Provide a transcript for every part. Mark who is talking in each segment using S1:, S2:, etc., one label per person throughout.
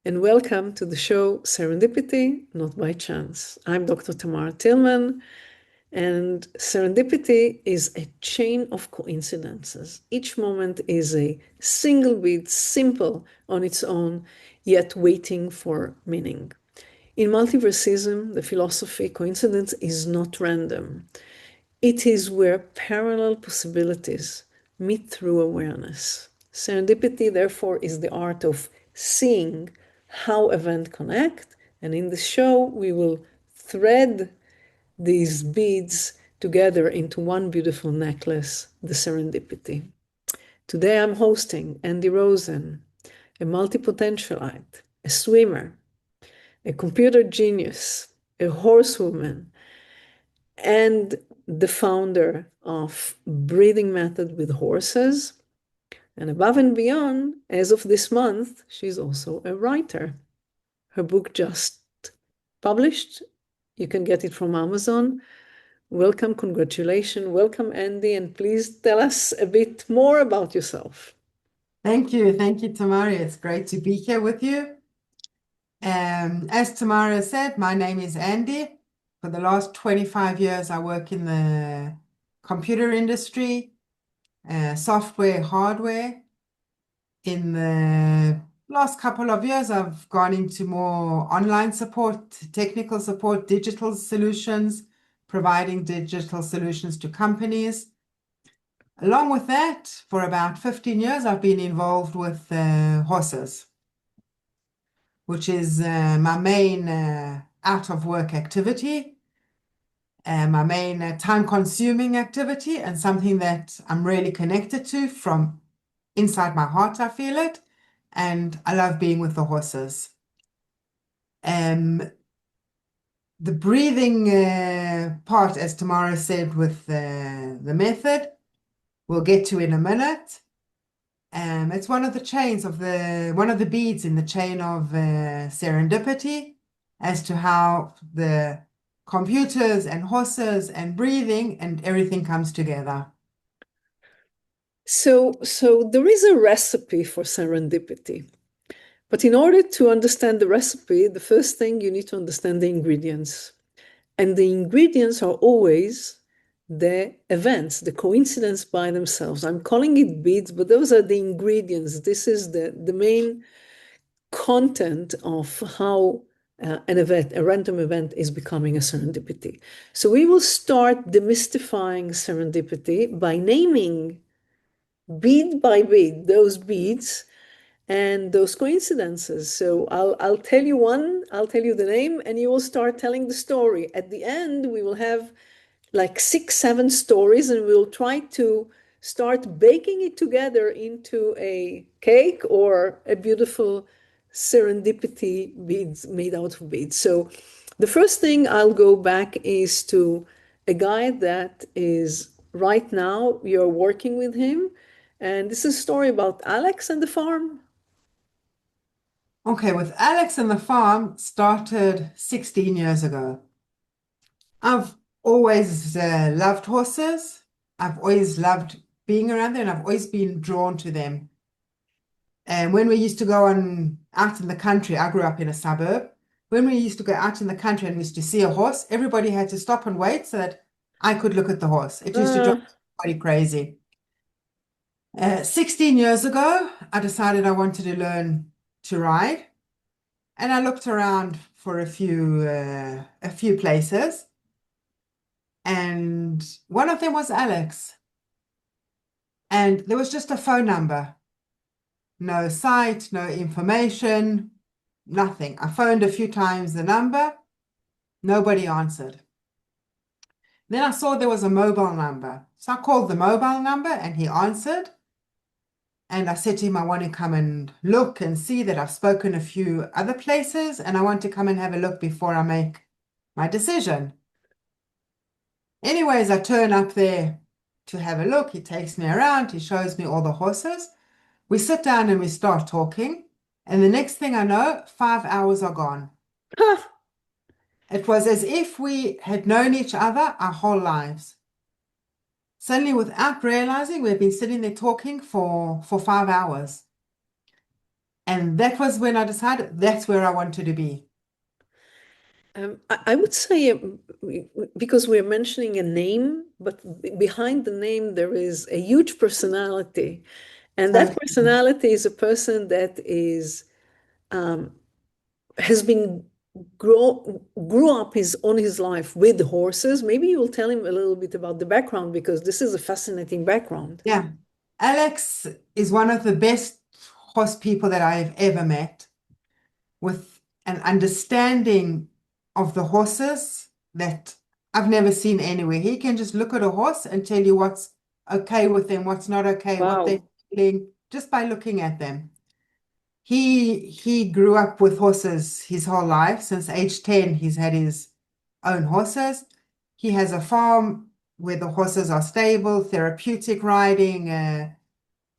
S1: and welcome to the show Serendipity, Not by Chance. I'm Dr. Tamara Tillman, and serendipity is a chain of coincidences. Each moment is a single beat, simple on its own, yet waiting for meaning. In multiversism, the philosophy, coincidence is not random. It is where parallel possibilities meet through awareness. Serendipity, therefore, is the art of seeing how events connect, and in the show, we will thread these beads together into one beautiful necklace, the serendipity. Today, I'm hosting Andy Rosen, a multipotentialite, a swimmer, a computer genius, a horsewoman, and the founder of Breathing Method with Horses. And above and beyond, as of this month, she's also a writer. Her book just published. You can get it from Amazon. Welcome, congratulations. Welcome, Andy, and please tell us a bit more about yourself.
S2: Thank you. Thank you, Tamara. It's great to be here with you. As Tamara said, my name is Andy. For the last 25 years, I work in the computer industry, software, hardware. In the last couple of years, I've gone into more online support, technical support, digital solutions, providing digital solutions to companies. Along with that, for about 15 years, I've been involved with horses, which is my main out-of-work activity, my main time-consuming activity, and something that I'm really connected to from inside my heart. I feel it, and I love being with the horses. The breathing part, as Tamara said, with the method, we'll get to in a minute. It's one of the beads in the chain of serendipity as to how the computers and horses and breathing and everything comes together.
S1: So there is a recipe for serendipity. But in order to understand the recipe, the first thing you need to understand the ingredients. And the ingredients are always the events, the coincidence by themselves. I'm calling it beads, but those are the ingredients. This is the main content of how an event, a random event, is becoming a serendipity. So we will start demystifying serendipity by naming bead by bead those beads and those coincidences. So I'll tell you one, I'll tell you the name, and you will start telling the story. At the end, we will have like 6, 7 stories, and we'll try to start baking it together into a cake or a beautiful serendipity beads made out of beads. So the first thing I'll go back is to a guy that is right now, you're working with him. And this is a story about Alex and the farm.
S2: Okay, with Alex and the farm started 16 years ago. I've always loved horses. I've always loved being around them, and I've always been drawn to them. And when we used to go out in the country, I grew up in a suburb. When we used to go out in the country and we used to see a horse, everybody had to stop and wait so that I could look at the horse. It used to drive everybody crazy. 16 years ago, I decided I wanted to learn to ride, and I looked around for a few places, and one of them was Alex, and there was just a phone number, no site, no information, nothing. I phoned a few times the number, nobody answered. Then I saw there was a mobile number, so I called the mobile number and he answered. And I said to him, I want to come and look and see that I've spoken a few other places, and I want to come and have a look before I make my decision. Anyways, I turn up there to have a look. He takes me around. He shows me all the horses. We sit down and we start talking. And the next thing I know, 5 hours are gone. It was as if we had known each other our whole lives. Suddenly, without realizing, we've been sitting there talking for 5 hours. And that was when I decided that's where I wanted to be.
S1: I would say, because we're mentioning a name, but behind the name, there is a huge personality. And that
S2: Totally.
S1: personality is a person that um, has been grew up on his life with horses. Maybe you will tell him a little bit about the background because this is a fascinating background.
S2: Yeah. Alex is one of the best horse people that I've ever met, with an understanding of the horses that I've never seen anywhere. He can just look at a horse and tell you what's okay with them, what's not okay, what they're
S1: Wow.
S2: feeling, just by looking at them. He grew up with horses his whole life. Since age 10, he's had his own horses. He has a farm where the horses are stable, therapeutic riding,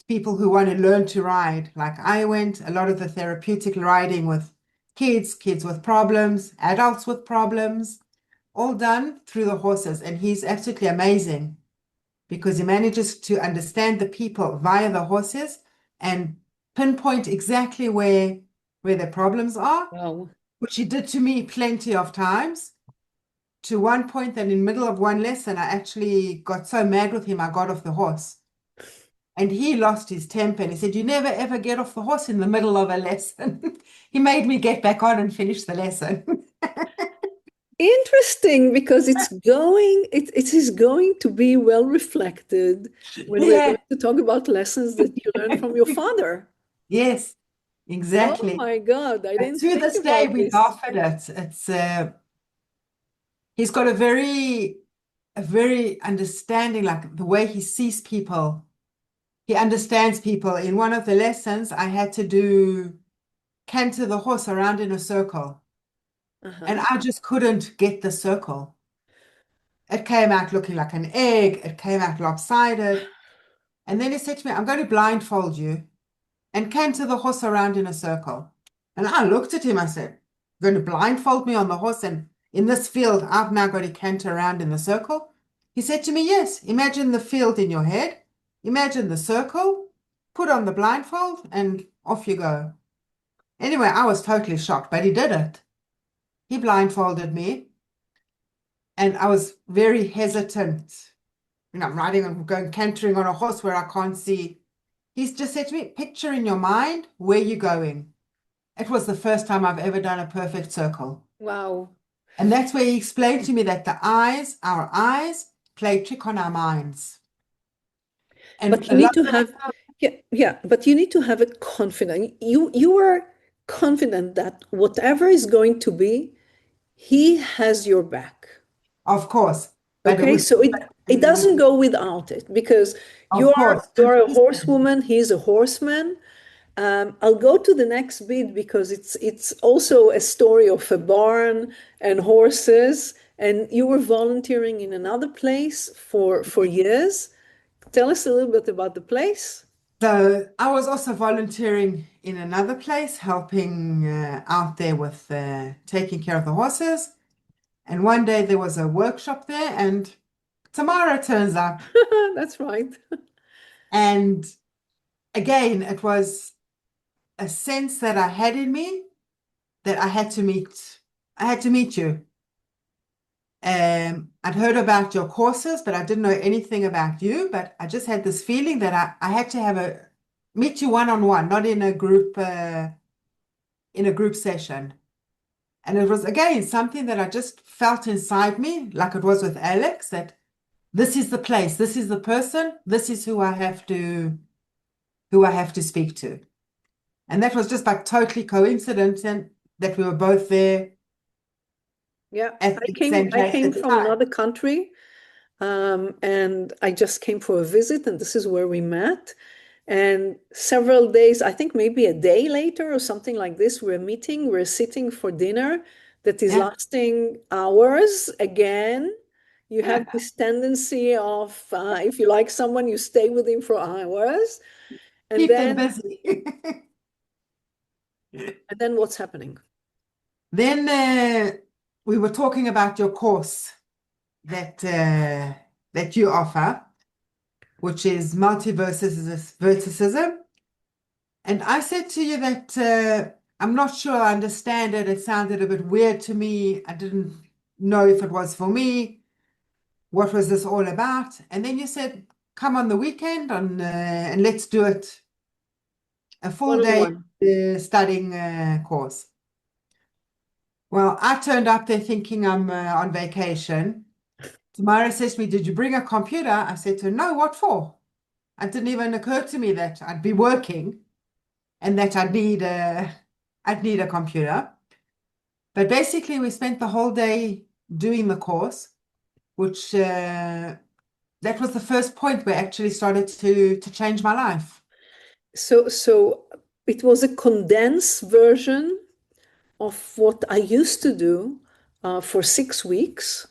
S2: people who want to learn to ride. Like I went, a lot of the therapeutic riding with kids with problems, adults with problems, all done through the horses. And he's absolutely amazing because he manages to understand the people via the horses and pinpoint exactly where their problems are,
S1: Wow.
S2: which he did to me plenty of times. To one point that in the middle of one lesson, I actually got so mad with him, I got off the horse. And he lost his temper and he said, "You never ever get off the horse in the middle of a lesson." He made me get back on and finish the lesson.
S1: Interesting, because it is going to be well reflected when we're going
S2: Yeah.
S1: to talk about lessons that you learned from your father.
S2: Yes,
S1: Oh
S2: exactly.
S1: my God, I
S2: But
S1: didn't
S2: to
S1: think
S2: this day,
S1: about
S2: we
S1: this.
S2: laugh at it. It's he's got a very understanding, like the way he sees people. He understands people. In one of the lessons, I had to do canter the horse around in a circle, and
S1: Uh-huh.
S2: I just couldn't get the circle. It came out looking like an egg. It came out lopsided. And then he said to me, "I'm going to blindfold you and canter the horse around in a circle." And I looked at him. I said, "You're going to blindfold me on the horse, and in this field, I've now got to canter around in the circle?" He said to me, "Yes, imagine the field in your head, imagine the circle, put on the blindfold, and off you go." Anyway, I was totally shocked, but he did it. He blindfolded me, and I was very hesitant. I'm riding and going cantering on a horse where I can't see. He's just said to me, "Picture in your mind where you're going." It was the first time I've ever done a perfect circle.
S1: Wow.
S2: And that's where he explained to me that our eyes, play trick on our minds. And
S1: But
S2: a
S1: you
S2: lot
S1: need to
S2: of the
S1: have, yeah, but you need to have a confidence. You are confident that whatever is going to be, he has your back.
S2: of course, but it
S1: Okay,
S2: was,
S1: so it doesn't go without it because
S2: of course,
S1: you're a
S2: consistent.
S1: horsewoman, he's a horseman. I'll go to the next bit because it's also a story of a barn and horses, and you were volunteering in another place for years. Tell us a little bit about the place.
S2: So I was also volunteering in another place, helping out there with taking care of the horses. And one day there was a workshop there, and Tamara turns up.
S1: That's right.
S2: And again, it was a sense that I had in me that I had to meet you. I'd heard about your courses, but I didn't know anything about you. But I just had this feeling that I had to meet you one on one, not in a group session. And it was again something that I just felt inside me, like it was with Alex, that this is the place, this is the person, this is who I have to speak to. And that was just like totally coincident that we were both there
S1: Yeah,
S2: at
S1: I
S2: the
S1: came
S2: same
S1: I
S2: place
S1: came
S2: at the
S1: from
S2: time.
S1: another country, and I just came for a visit, and this is where we met. And several days, I think maybe a day later or something like this, we're sitting for dinner that is
S2: Yeah.
S1: lasting hours. Again, you have this tendency of, if you like someone, you stay with him for hours. And
S2: Keep them
S1: then,
S2: busy.
S1: and then what's happening?
S2: Then we were talking about your course that you offer, which is multiverses verticism. And I said to you that I'm not sure I understand it. It sounded a bit weird to me. I didn't know if it was for me. What was this all about? And then you said, come on the weekend and let's do it a full
S1: One on
S2: day
S1: one.
S2: studying course. Well, I turned up there thinking I'm on vacation. Tamara says to me, did you bring a computer? I said to her, no, what for? It didn't even occur to me that I'd be working and that I'd need a computer. But basically, we spent the whole day doing the course, which that was the first point where I actually started to change my life.
S1: So it was a condensed version of what I used to do for 6 weeks.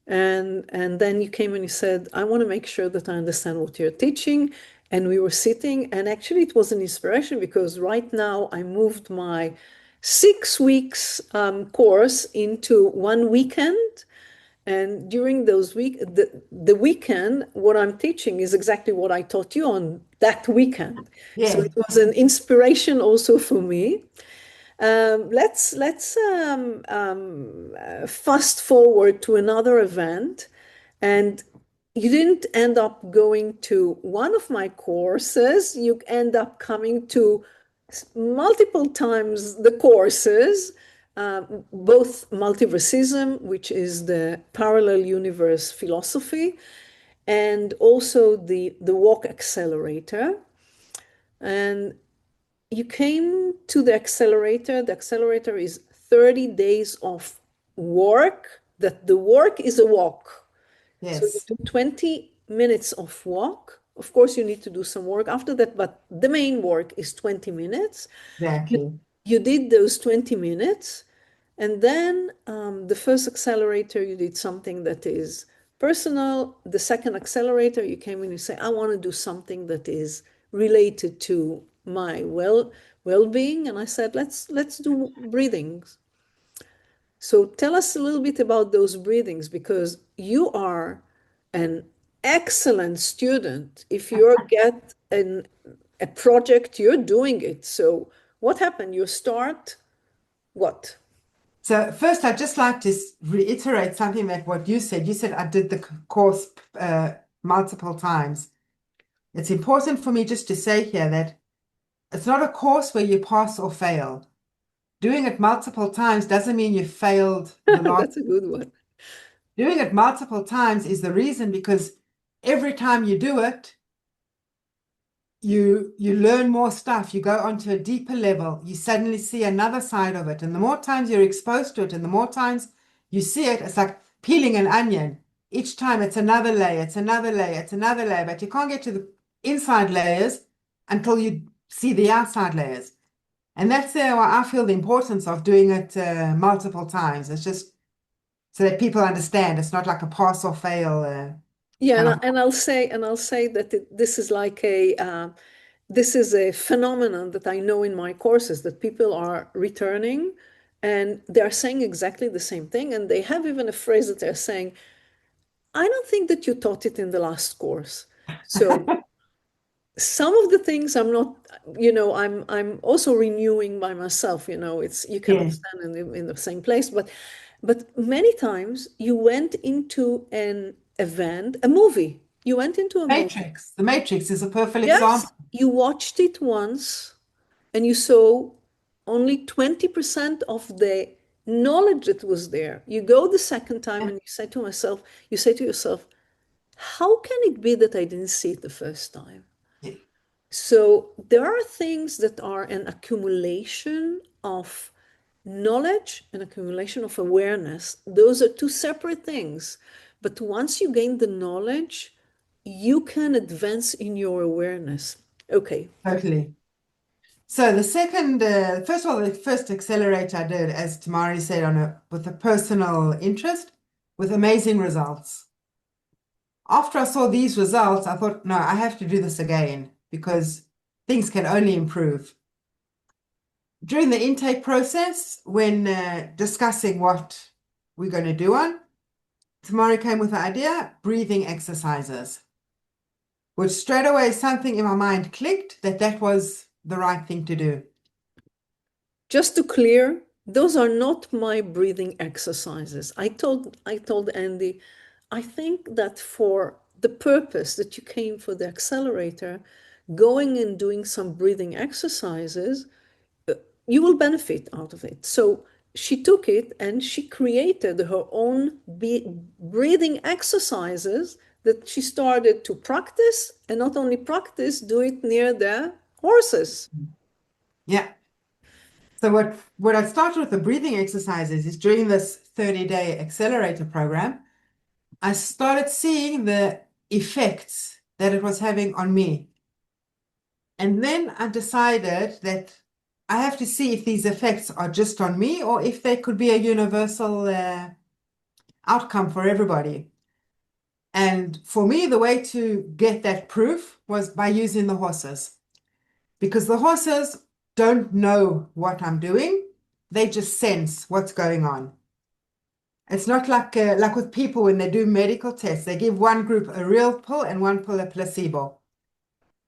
S1: And then you came and you said, I want to make sure that I understand what you're teaching. And we were sitting, and actually it was an inspiration because right now I moved my 6 weeks course into one weekend. And during the weekend, what I'm teaching is exactly what I taught you on that weekend. So
S2: Yeah.
S1: it was an inspiration also for me. Let's fast forward to another event, and you didn't end up going to one of my courses. You end up coming to multiple times the courses, both multiversism, which is the parallel universe philosophy, and also the walk accelerator. And you came to the accelerator. The accelerator is 30 days of work, that the work is a walk. So you
S2: Yes,
S1: do 20 minutes of walk. Of course, you need to do some work after that, but the main work is 20 minutes. You,
S2: exactly.
S1: you did those 20 minutes, and then the first accelerator, you did something that is personal. The second accelerator, you came in and say, I want to do something that is related to my well-being. And I said, let's do breathings. So tell us a little bit about those breathings, because you are an excellent student. If you get a project, you're doing it. So what happened? You start what?
S2: So first, I'd just like to reiterate something that what you said. You said I did the course multiple times. It's important for me just to say here that it's not a course where you pass or fail. Doing it multiple times doesn't mean you failed the last.
S1: That's a good one.
S2: Doing it multiple times is the reason because every time you do it, you learn more stuff. You go onto a deeper level. You suddenly see another side of it. And the more times you're exposed to it and the more times you see it, it's like peeling an onion. Each time it's another layer, it's another layer, it's another layer, but you can't get to the inside layers until you see the outside layers. And that's why I feel the importance of doing it multiple times. It's just so that people understand it's not like a pass or fail
S1: Yeah,
S2: kind of.
S1: and I'll say that this is like this is a phenomenon that I know in my courses, that people are returning and they're saying exactly the same thing, and they have even a phrase that they're saying, I don't think that you taught it in the last course. So some of the things I'm not, I'm also renewing by myself. It's you cannot
S2: Yeah.
S1: stand in the same place, but many times you went into an event, a movie. You went into a movie.
S2: Matrix. The Matrix is a perfect
S1: Yes,
S2: example.
S1: you watched it once and you saw only 20% of the knowledge that was there. You go the second time and you say to yourself, how can it be that I didn't see it the first time?
S2: Yeah,
S1: So there are things that are an accumulation of knowledge and accumulation of awareness. Those are two separate things. But once you gain the knowledge, you can advance in your awareness. Okay.
S2: totally. So the second, first of all, the first accelerator I did, as Tamari said, with a personal interest, with amazing results. After I saw these results, I thought, no, I have to do this again because things can only improve. During the intake process, when discussing what we're going to do on, Tamari came with the idea, breathing exercises, which straight away something in my mind clicked that was the right thing to do.
S1: Just to clear, those are not my breathing exercises. I told Andy, I think that for the purpose that you came for the accelerator, going and doing some breathing exercises, you will benefit out of it. So she took it and she created her own breathing exercises that she started to practice, and not only practice, do it near the horses.
S2: Yeah. So what I started with the breathing exercises is during this 30-day accelerator program, I started seeing the effects that it was having on me. And then I decided that I have to see if these effects are just on me or if they could be a universal outcome for everybody. And for me, the way to get that proof was by using the horses, because the horses don't know what I'm doing. They just sense what's going on. It's not like with people when they do medical tests, they give one group a real pill and one pill a placebo.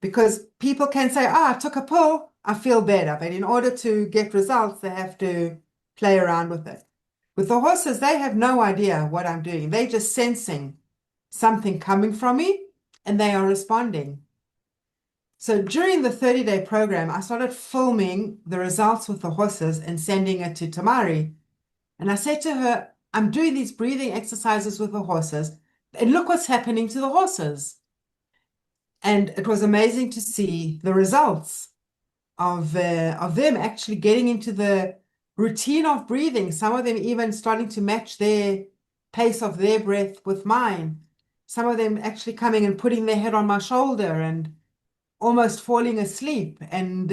S2: Because people can say, I took a pill, I feel better. But in order to get results, they have to play around with it. With the horses, they have no idea what I'm doing. They're just sensing something coming from me and they are responding. So during the 30-day program, I started filming the results with the horses and sending it to Tamari. And I said to her, I'm doing these breathing exercises with the horses, and look what's happening to the horses. And it was amazing to see the results of them actually getting into the routine of breathing. Some of them even starting to match their pace of their breath with mine. Some of them actually coming and putting their head on my shoulder and almost falling asleep. And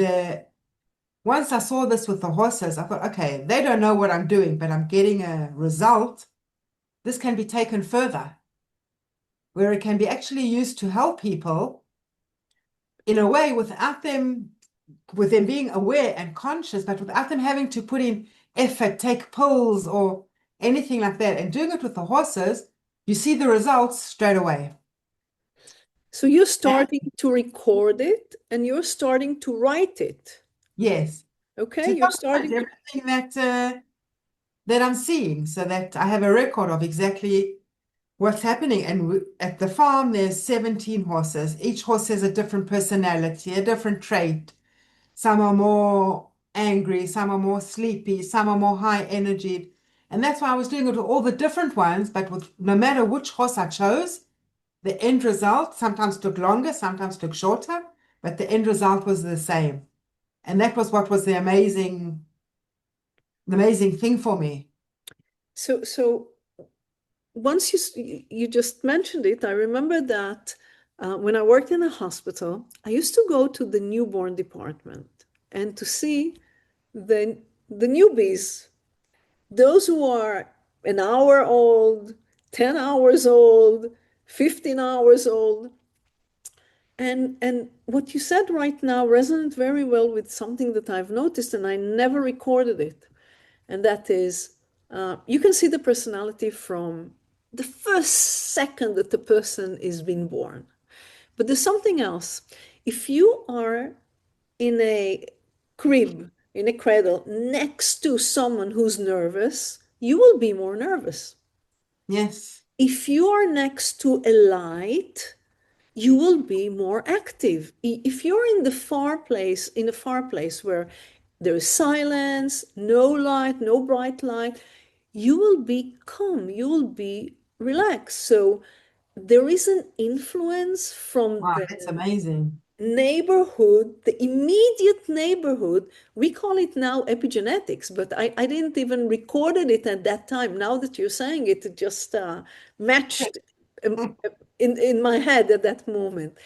S2: once I saw this with the horses, I thought, okay, they don't know what I'm doing, but I'm getting a result. This can be taken further, where it can be actually used to help people in a way without them, with them being aware and conscious, but without them having to put in effort, take pills or anything like that. And doing it with the horses, you see the results straight away.
S1: So you're
S2: Yeah.
S1: starting to record it and you're starting to write it.
S2: Yes.
S1: Okay,
S2: To
S1: you're
S2: document
S1: starting to.
S2: everything that I'm seeing, so that I have a record of exactly what's happening. And at the farm, there's 17 horses. Each horse has a different personality, a different trait. Some are more angry, some are more sleepy, some are more high energy. And that's why I was doing it with all the different ones, but with no matter which horse I chose, the end result sometimes took longer, sometimes took shorter, but the end result was the same. And that was what was the amazing thing for me.
S1: So once you just mentioned it, I remember that when I worked in a hospital, I used to go to the newborn department and to see the the newbies, those who are an hour old, 10 hours old, 15 hours old. And what you said right now resonates very well with something that I've noticed, and I never recorded it. And that is, you can see the personality from the first second that the person is being born. But there's something else. If you are in a crib, in a cradle, next to someone who's nervous, you will be more nervous.
S2: Yes.
S1: If you are next to a light, you will be more active. If you're in a far place where there is silence, no light, no bright light, you will be calm, you will be relaxed. So there is an influence from
S2: Wow,
S1: the
S2: that's amazing.
S1: neighborhood, the immediate neighborhood. We call it now epigenetics, but I didn't even recorded it at that time. Now that you're saying it, it just matched um, in my head at that moment.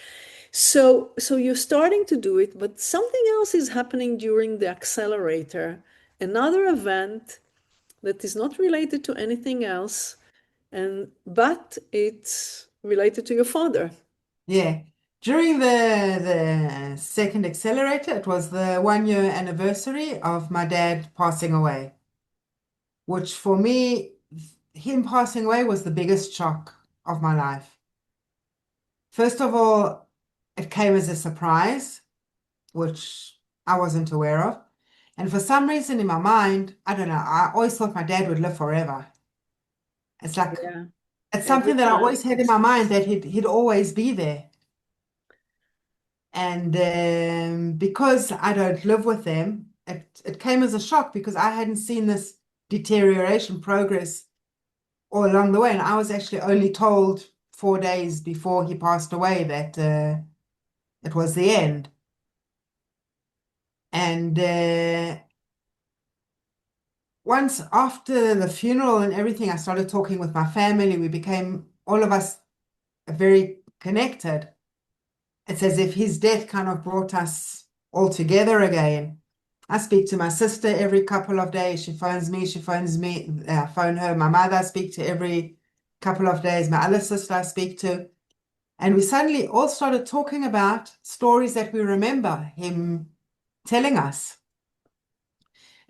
S1: So you're starting to do it, but something else is happening during the accelerator, another event that is not related to anything else, and but it's related to your father.
S2: Yeah. During the second accelerator, it was the 1 year anniversary of my dad passing away, which for me, him passing away was the biggest shock of my life. First of all, it came as a surprise, which I wasn't aware of. And for some reason in my mind, I don't know, I always thought my dad would live forever. It's like
S1: Yeah.
S2: it's
S1: Every
S2: something that I
S1: child
S2: always had in
S1: thinks
S2: my
S1: that.
S2: mind that he'd always be there. And because I don't live with them, it came as a shock because I hadn't seen this deterioration progress all along the way. And I was actually only told 4 days before he passed away that it was the end. And once after the funeral and everything, I started talking with my family. We became, all of us, very connected. It's as if his death kind of brought us all together again. I speak to my sister every couple of days. She phones me, I phone her. My mother I speak to every couple of days. My other sister I speak to. And we suddenly all started talking about stories that we remember him telling us.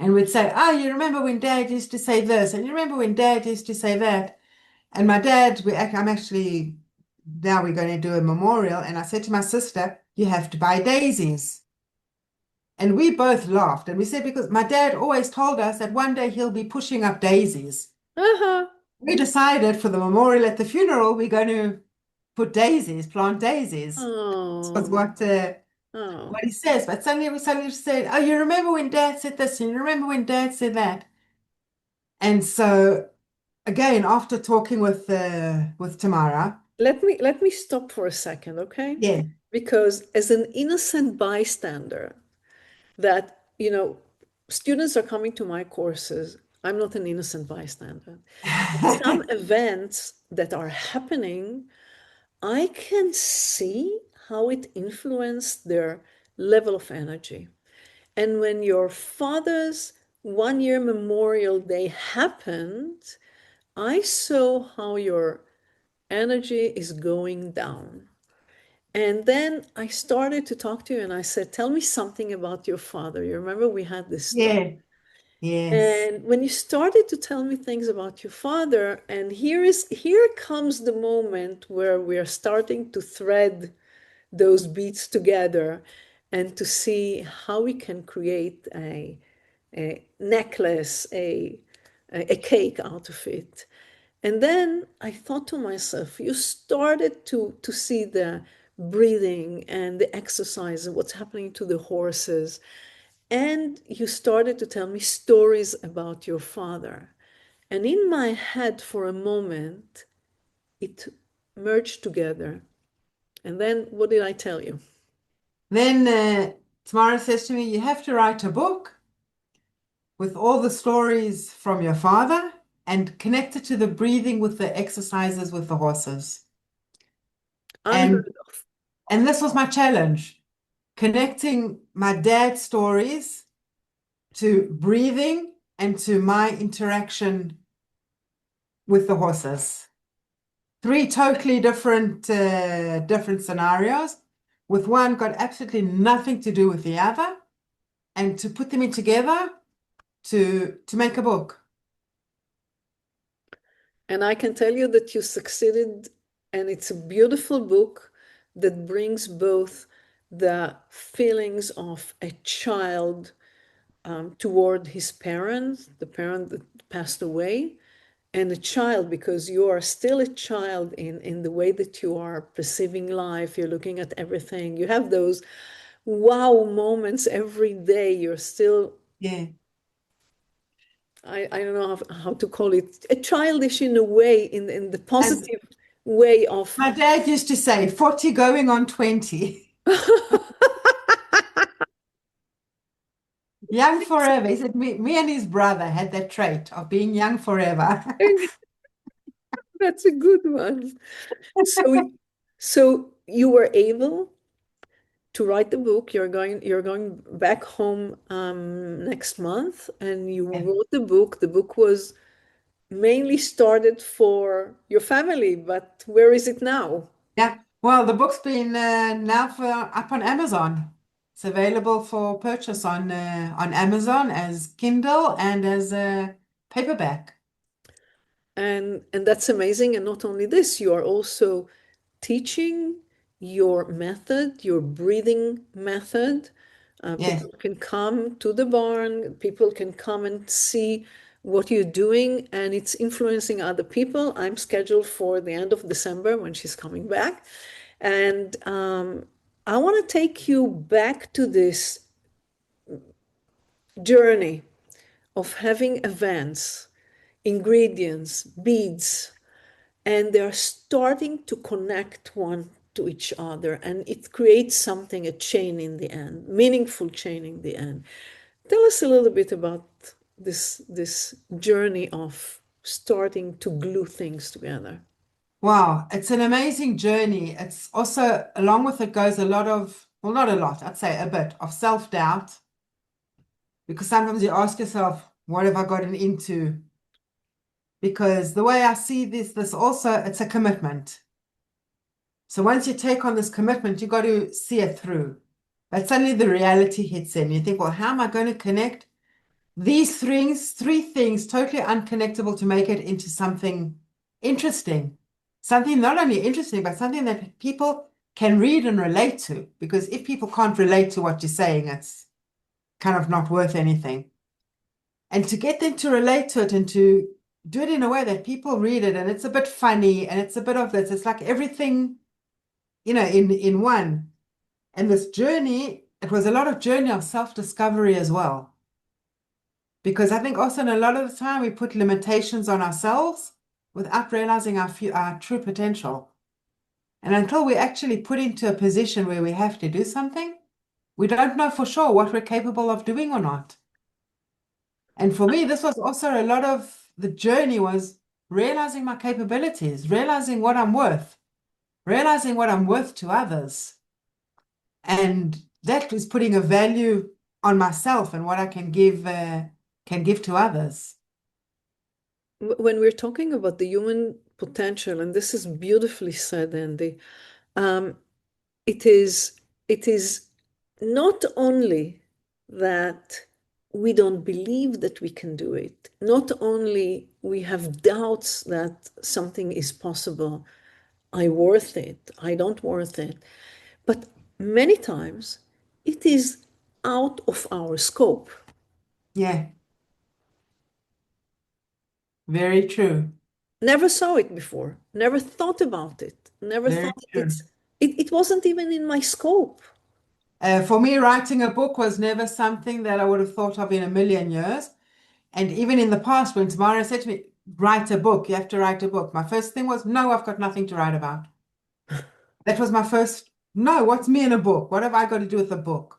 S2: And we'd say, oh, you remember when Dad used to say this? And you remember when Dad used to say that? And my dad, I'm actually, now we're going to do a memorial. And I said to my sister, you have to buy daisies. And we both laughed. And we said, because my dad always told us that one day he'll be pushing up daisies.
S1: Uh-huh.
S2: We decided for the memorial at the funeral, we're going to put daisies, plant daisies. This was
S1: Oh, oh.
S2: what he says. But suddenly we suddenly said, oh, you remember when Dad said this? And you remember when Dad said that? And so again, after talking with Tamara,
S1: Let me stop for a second, okay?
S2: yeah,
S1: Because as an innocent bystander, that, students are coming to my courses. I'm not an innocent bystander. Some events that are happening, I can see how it influenced their level of energy. And when your father's 1 year Memorial Day happened, I saw how your energy is going down. And then I started to talk to you and I said, tell me something about your father. You remember we had this talk.
S2: yeah, yes,
S1: And when you started to tell me things about your father, and here comes the moment where we are starting to thread those beats together and to see how we can create a necklace, a cake out of it. And then I thought to myself, you started to see the breathing and the exercise and what's happening to the horses. And you started to tell me stories about your father. And in my head, for a moment, it merged together. And then what did I tell you?
S2: then Tamara says to me, you have to write a book with all the stories from your father and connect it to the breathing with the exercises with the horses. And
S1: Unheard of.
S2: and this was my challenge, connecting my dad's stories to breathing and to my interaction with the horses. Three totally different scenarios, with one got absolutely nothing to do with the other, and to put them in together to make a book.
S1: And I can tell you that you succeeded, and it's a beautiful book that brings both the feelings of a child toward his parents, the parent that passed away, and a child because you are still a child in the way that you are perceiving life. You're looking at everything. You have those wow moments every day. You're still,
S2: Yeah.
S1: I don't know how to call it, a childish in a way, in the
S2: As
S1: positive way of.
S2: my dad used to say, 40 going on 20. Young forever. He said me and his brother had that trait of being young forever.
S1: That's a good one. So, so you were able to write the book. You're going back home next month, and you
S2: Yeah.
S1: wrote the book. The book was mainly started for your family, but where is it now?
S2: Yeah. Well, the book's been now for up on Amazon. It's available for purchase on Amazon as Kindle and as a paperback.
S1: And that's amazing. And not only this, you are also teaching your method, your breathing method,
S2: Yes.
S1: People can come to the barn, people can come and see what you're doing, and it's influencing other people. I'm scheduled for the end of December when she's coming back. And I want to take you back to this journey of having events, ingredients, beads, and they're starting to connect one to each other, and it creates something, a chain in the end, meaningful chain in the end. Tell us a little bit about this journey of starting to glue things together.
S2: Wow, it's an amazing journey. It's also, along with it goes a lot of, well, not a lot, I'd say a bit of self-doubt, because sometimes you ask yourself, what have I gotten into? Because the way I see this also, it's a commitment. So once you take on this commitment, you got to see it through. But suddenly the reality hits in. You think, well, how am I going to connect these three things totally unconnectable to make it into something interesting? Something not only interesting, but something that people can read and relate to. Because if people can't relate to what you're saying, it's kind of not worth anything. And to get them to relate to it and to do it in a way that people read it and it's a bit funny and it's a bit of this, it's like everything, in one. And this journey, it was a lot of journey of self-discovery as well. Because I think also in a lot of the time we put limitations on ourselves without realizing our true potential. And until we actually put into a position where we have to do something, we don't know for sure what we're capable of doing or not. And for me, this was also a lot of the journey was realizing my capabilities, realizing what I'm worth to others. And that is putting a value on myself and what I can give to others.
S1: When we're talking about the human potential, and this is beautifully said, Andy, um, it is it is not only that we don't believe that we can do it, not only we have doubts that something is possible, I worth it, I don't worth it, but many times it is out of our scope.
S2: Yeah, very true.
S1: Never saw it before, never thought about it, never
S2: Very
S1: thought that
S2: true.
S1: it wasn't even in my scope.
S2: For me, writing a book was never something that I would have thought of in a million years. And even in the past, when Tamara said to me, write a book, you have to write a book, my first thing was, no, I've got nothing to write about. That was my first, no, what's me in a book? What have I got to do with a book?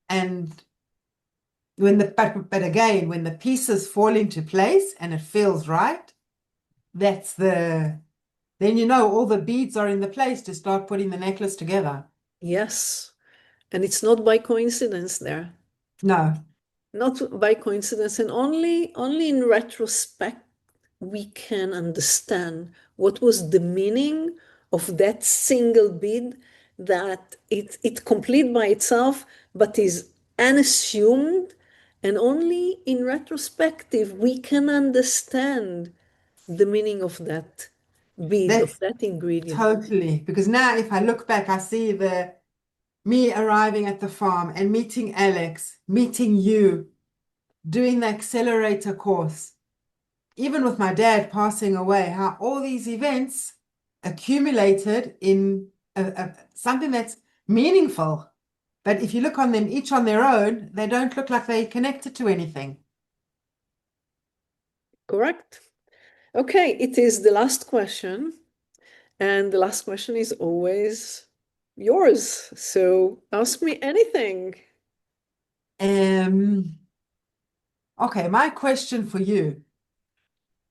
S2: And but again, when the pieces fall into place and it feels right, then all the beads are in the place to start putting the necklace together.
S1: Yes, and it's not by coincidence there.
S2: No,
S1: Not by coincidence, and only in retrospect we can understand what was the meaning of that single bead, that it complete by itself but is unassumed, and only in retrospective we can understand the meaning of that bead, of
S2: that's
S1: that ingredient.
S2: totally, because now if I look back, I see the me arriving at the farm and meeting Alex, meeting you, doing the accelerator course, even with my dad passing away, how all these events accumulated in something that's meaningful. But if you look on them each on their own, they don't look like they're connected to anything.
S1: Correct. Okay, it is the last question. And the last question is always yours. So ask me anything.
S2: Um, okay, my question for you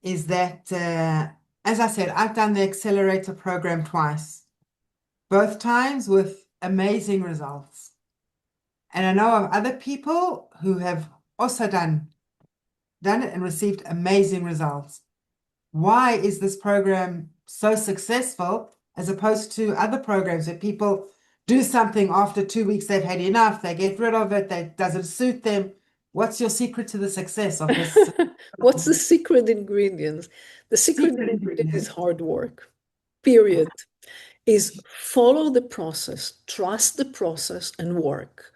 S2: is that, as I said, I've done the accelerator program twice, both times with amazing results. And I know of other people who have also done it and received amazing results. Why is this program so successful as opposed to other programs where people do something after 2 weeks, they've had enough, they get rid of it, that doesn't suit them? What's your secret to the success of this
S1: What's the secret ingredient? The secret
S2: secret
S1: ingredient is
S2: ingredient?
S1: hard work, period. Is follow the process, trust the process, and work.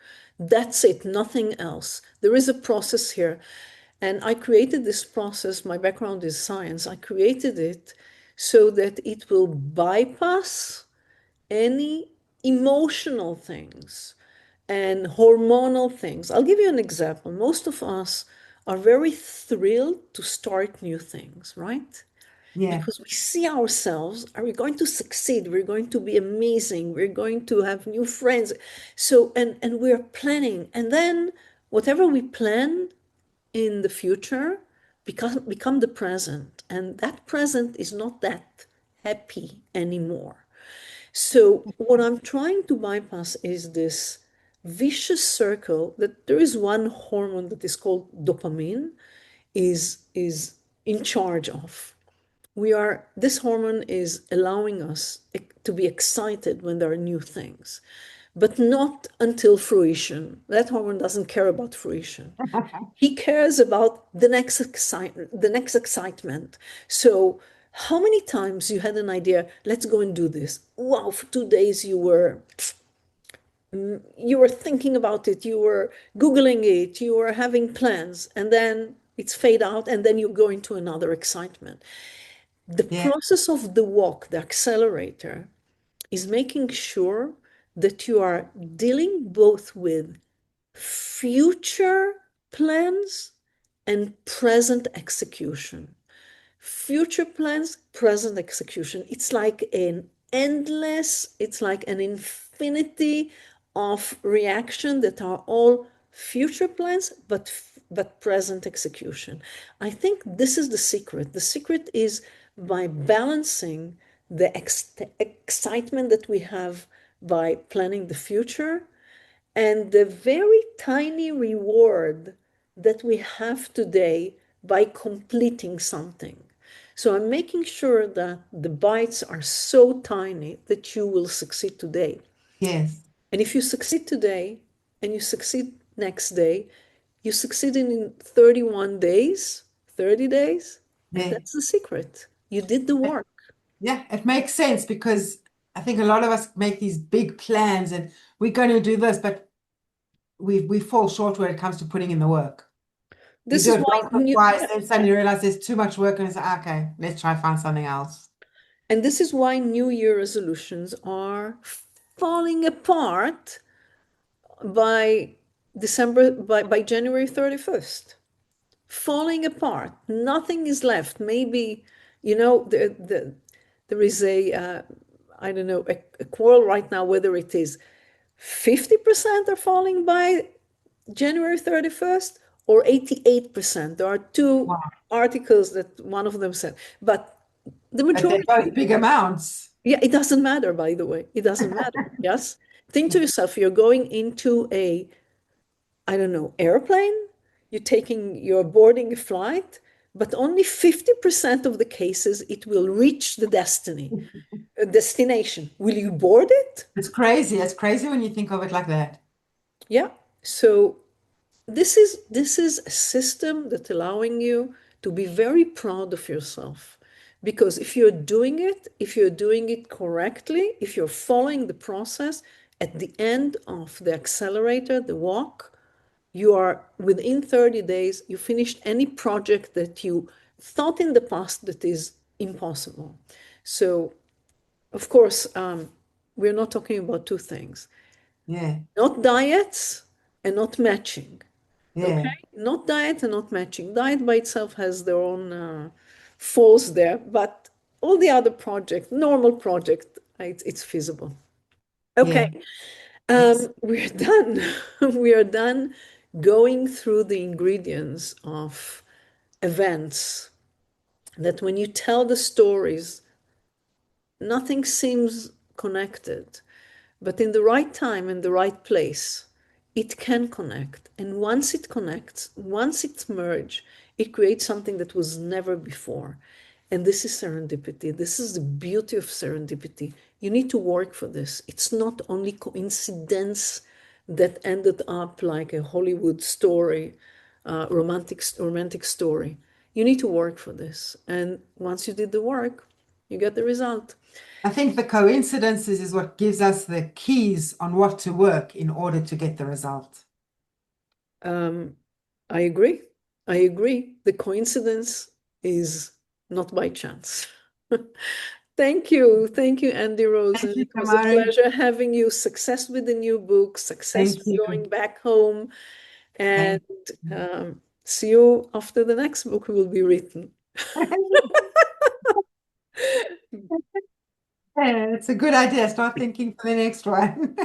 S1: That's it, nothing else. There is a process here. And I created this process. My background is science. I created it so that it will bypass any emotional things and hormonal things. I'll give you an example. Most of us are very thrilled to start new things, right?
S2: Yeah,
S1: Because we see ourselves, are we going to succeed? We're going to be amazing. We're going to have new friends. So, and we're planning. And then whatever we plan in the future become the present. And that present is not that happy anymore. So what I'm trying to bypass is this vicious circle that there is one hormone that is called dopamine is in charge of. This hormone is allowing us to be excited when there are new things, but not until fruition. That hormone doesn't care about fruition. He cares about the next excitement. So how many times you had an idea, let's go and do this. Wow, for 2 days you were thinking about it, you were Googling it, you were having plans, and then it's fade out, and then you go into another excitement. The
S2: yeah,
S1: process of the walk, the accelerator, is making sure that you are dealing both with future plans and present execution. Future plans, present execution. It's like an infinity of reaction that are all future plans, but present execution. I think this is the secret. The secret is by balancing the excitement that we have by planning the future and the very tiny reward that we have today by completing something. So I'm making sure that the bites are so tiny that you will succeed today.
S2: yes,
S1: And if you succeed today and you succeed next day, you succeeded in 31 days, 30 days, and
S2: yeah.
S1: that's the secret. You did the work.
S2: Yeah, it makes sense because I think a lot of us make these big plans and we're going to do this, but we fall short when it comes to putting in the work. You
S1: This
S2: do
S1: is
S2: it
S1: why
S2: once or twice, then suddenly you realize there's too much work and it's like, okay, let's try find something else.
S1: and this is why New Year resolutions are falling apart by by January 31st, falling apart. Nothing is left. Maybe, there is I don't know, a quarrel right now whether it is 50% are falling by January 31st or 88%. There are two
S2: Wow.
S1: articles that one of them said, but the
S2: But they're both
S1: majority,
S2: big amounts.
S1: yeah, it doesn't matter, by the way. It doesn't matter. Yes. Think to yourself, you're going into I don't know, airplane, you're boarding a flight, but only 50% of the cases it will reach the destination. Will you board it?
S2: It's crazy. It's crazy when you think of it like that.
S1: Yeah. So this is a system that's allowing you to be very proud of yourself. Because if you're doing it correctly, if you're following the process, at the end of the accelerator, the walk, you are within 30 days, you finished any project that you thought in the past that is impossible. So, of course, we're not talking about two things,
S2: Yeah,
S1: not diets and not matching.
S2: yeah,
S1: Okay, not diet and not matching. Diet by itself has their own faults there, but all the other projects, normal project, it's feasible. Okay,
S2: yeah. Yes,
S1: we're done. We are done going through the ingredients of events that when you tell the stories, nothing seems connected. But in the right time and the right place, it can connect. And once it connects, once it's merged, it creates something that was never before. And this is serendipity. This is the beauty of serendipity. You need to work for this. It's not only coincidence that ended up like a Hollywood story, romantic story. You need to work for this. And once you did the work, you get the result.
S2: I think the coincidences is what gives us the keys on what to work in order to get the result.
S1: I agree. I agree. The coincidence is not by chance. Thank you. Thank you, Andy
S2: Thank
S1: Rosen.
S2: you,
S1: It was a
S2: Tamari.
S1: pleasure having you. Success with the new book, success
S2: Thank
S1: with
S2: you.
S1: going back home, and
S2: Thank you.
S1: see you after the next book will be written.
S2: Yeah, it's a good idea. Start thinking for the next one.